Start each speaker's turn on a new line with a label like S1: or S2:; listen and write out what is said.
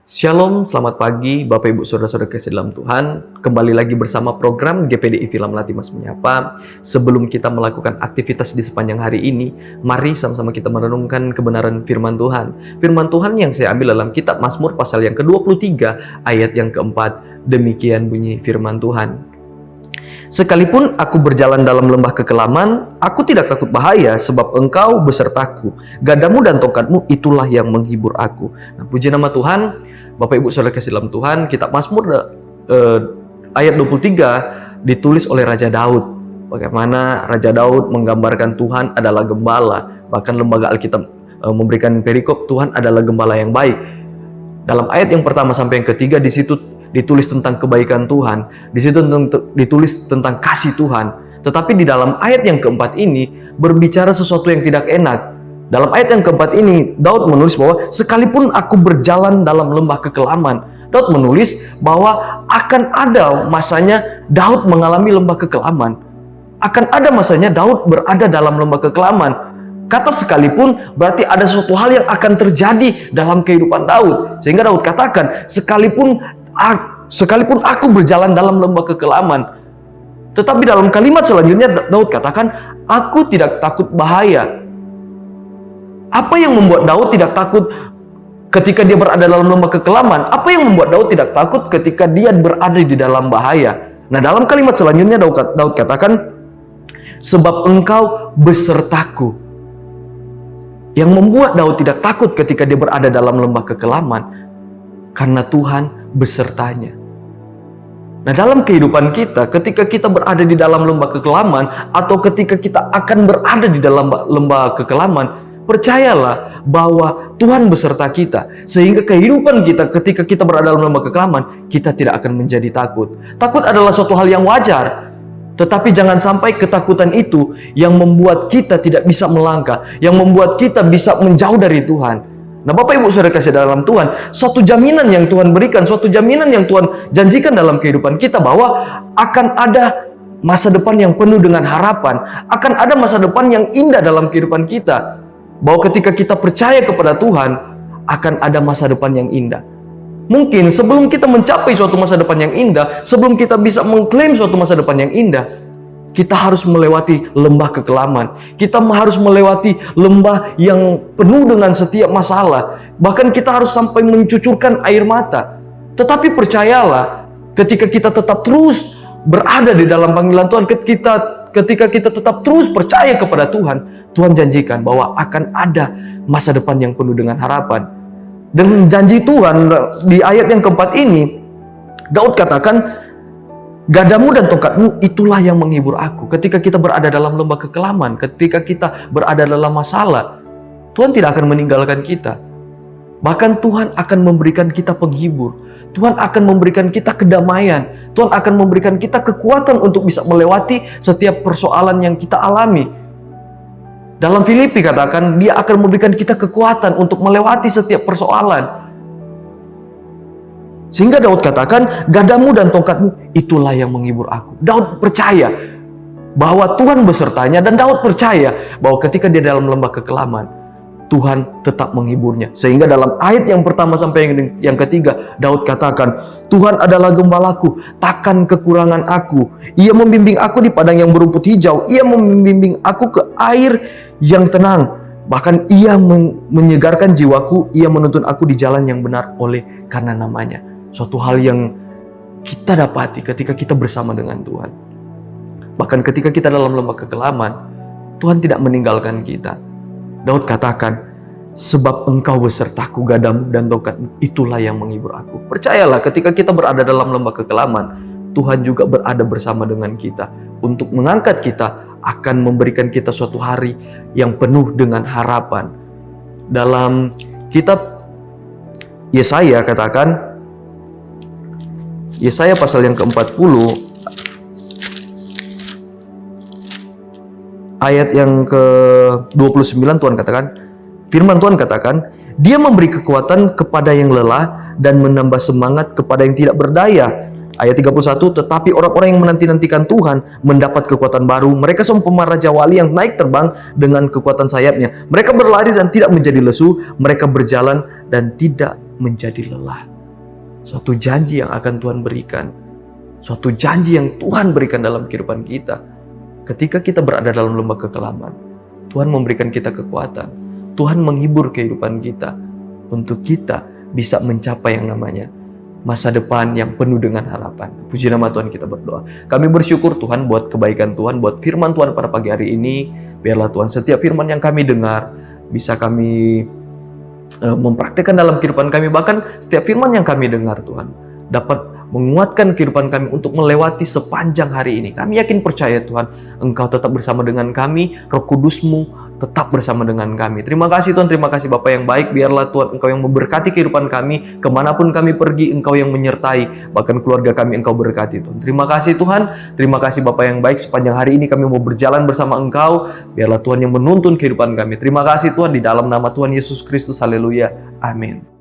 S1: Shalom, selamat pagi Bapak Ibu Saudara-saudara kasih dalam Tuhan. Kembali lagi bersama program GPDI Film Latimas Menyapa. Sebelum kita melakukan aktivitas di sepanjang hari ini, mari sama-sama kita merenungkan kebenaran firman Tuhan. Firman Tuhan yang saya ambil dalam kitab Mazmur pasal yang ke-23 ayat yang keempat. Demikian bunyi firman Tuhan. Sekalipun aku berjalan dalam lembah kekelaman, aku tidak takut bahaya, sebab Engkau besertaku. Gadamu dan tongkatmu itulah yang menghibur aku. Nah, puji nama Tuhan, Bapak Ibu Saudara kasih dalam Tuhan, kitab Mazmur ayat 23 ditulis oleh Raja Daud. Bagaimana Raja Daud menggambarkan Tuhan adalah gembala. Bahkan lembaga Alkitab memberikan perikop Tuhan adalah gembala yang baik. Dalam ayat yang pertama sampai yang ketiga di situ ditulis tentang kebaikan Tuhan, di situ ditulis tentang kasih Tuhan. Tetapi di dalam ayat yang keempat ini berbicara sesuatu yang tidak enak. Dalam ayat yang keempat ini Daud menulis bahwa sekalipun aku berjalan dalam lembah kekelaman. Daud menulis bahwa akan ada masanya Daud mengalami lembah kekelaman. Akan ada masanya Daud berada dalam lembah kekelaman. Kata sekalipun berarti ada sesuatu hal yang akan terjadi dalam kehidupan Daud. Sehingga Daud katakan, sekalipun aku berjalan dalam lembah kekelaman. Tetapi dalam kalimat selanjutnya Daud katakan, aku tidak takut bahaya. Apa yang membuat Daud tidak takut ketika dia berada dalam lembah kekelaman? Apa yang membuat Daud tidak takut ketika dia berada di dalam bahaya? Nah, dalam kalimat selanjutnya Daud katakan, sebab Engkau besertaku. Yang membuat Daud tidak takut ketika dia berada dalam lembah kekelaman, karena Tuhan besertanya. Nah, dalam kehidupan kita, ketika kita berada di dalam lembah kekelaman, atau ketika kita akan berada di dalam lembah kekelaman, percayalah bahwa Tuhan beserta kita. Sehingga kehidupan kita ketika kita berada dalam lembah kekelaman, kita tidak akan menjadi takut. Takut adalah suatu hal yang wajar. Tetapi jangan sampai ketakutan itu yang membuat kita tidak bisa melangkah, yang membuat kita bisa menjauh dari Tuhan. Nah, Bapak Ibu Saudara kasih dalam Tuhan, suatu jaminan yang Tuhan berikan, suatu jaminan yang Tuhan janjikan dalam kehidupan kita bahwa akan ada masa depan yang penuh dengan harapan, akan ada masa depan yang indah dalam kehidupan kita. Bahwa ketika kita percaya kepada Tuhan, akan ada masa depan yang indah. Mungkin sebelum kita mencapai suatu masa depan yang indah, sebelum kita bisa mengklaim suatu masa depan yang indah, kita harus melewati lembah kekelaman. Kita harus melewati lembah yang penuh dengan setiap masalah. Bahkan kita harus sampai mencucurkan air mata. Tetapi percayalah, ketika kita tetap terus berada di dalam panggilan Tuhan, ketika kita tetap terus percaya kepada Tuhan, Tuhan janjikan bahwa akan ada masa depan yang penuh dengan harapan. Dengan janji Tuhan di ayat yang keempat ini, Daud katakan, gadamu dan tongkatmu itulah yang menghibur aku. Ketika kita berada dalam lembah kekelaman, ketika kita berada dalam masalah, Tuhan tidak akan meninggalkan kita. Bahkan Tuhan akan memberikan kita penghibur. Tuhan akan memberikan kita kedamaian. Tuhan akan memberikan kita kekuatan untuk bisa melewati setiap persoalan yang kita alami. Dalam Filipi katakan, dia akan memberikan kita kekuatan untuk melewati setiap persoalan. Sehingga Daud katakan, gadamu dan tongkatmu itulah yang menghibur aku. Daud percaya bahwa Tuhan besertanya, dan Daud percaya bahwa ketika dia dalam lembah kekelaman, Tuhan tetap menghiburnya. Sehingga dalam ayat yang pertama sampai yang ketiga, Daud katakan, Tuhan adalah gembalaku, takkan kekurangan aku. Ia membimbing aku di padang yang berumput hijau. Ia membimbing aku ke air yang tenang. Bahkan ia menyegarkan jiwaku. Ia menuntun aku di jalan yang benar oleh karena namanya. Suatu hal yang kita dapati ketika kita bersama dengan Tuhan. Bahkan ketika kita dalam lembah kekelaman, Tuhan tidak meninggalkan kita. Daud katakan, sebab Engkau besertaku, gadamu dan tongkatmu itulah yang menghibur aku. Percayalah, ketika kita berada dalam lembah kekelaman, Tuhan juga berada bersama dengan kita untuk mengangkat kita, akan memberikan kita suatu hari yang penuh dengan harapan. Dalam kitab Yesaya katakan, Yesaya pasal yang ke-40 ayat yang ke-29, Tuhan katakan, firman Tuhan katakan, dia memberi kekuatan kepada yang lelah dan menambah semangat kepada yang tidak berdaya. Ayat 31, tetapi orang-orang yang menanti-nantikan Tuhan mendapat kekuatan baru. Mereka seumpama raja wali yang naik terbang dengan kekuatan sayapnya. Mereka berlari dan tidak menjadi lesu. Mereka berjalan dan tidak menjadi lelah. suatu janji yang akan Tuhan berikan, suatu janji yang Tuhan berikan dalam kehidupan kita. Ketika kita berada dalam lembah kekelaman, Tuhan memberikan kita kekuatan. Tuhan menghibur kehidupan kita untuk kita bisa mencapai yang namanya masa depan yang penuh dengan harapan. Puji nama Tuhan, kita berdoa. Kami bersyukur Tuhan buat kebaikan Tuhan, buat firman Tuhan pada pagi hari ini. Biarlah Tuhan setiap firman yang kami dengar bisa kami mempraktikkan dalam kehidupan kami. Bahkan setiap firman yang kami dengar Tuhan dapat menguatkan kehidupan kami untuk melewati sepanjang hari ini. Kami yakin percaya Tuhan, Engkau tetap bersama dengan kami, Roh Kudus-Mu tetap bersama dengan kami. Terima kasih Tuhan, terima kasih Bapa yang baik. Biarlah Tuhan Engkau yang memberkati kehidupan kami, kemanapun kami pergi Engkau yang menyertai, bahkan keluarga kami Engkau berkati Tuhan. Terima kasih Tuhan, terima kasih Bapa yang baik. Sepanjang hari ini kami mau berjalan bersama Engkau. Biarlah Tuhan yang menuntun kehidupan kami. Terima kasih Tuhan, di dalam nama Tuhan Yesus Kristus, haleluya, amin.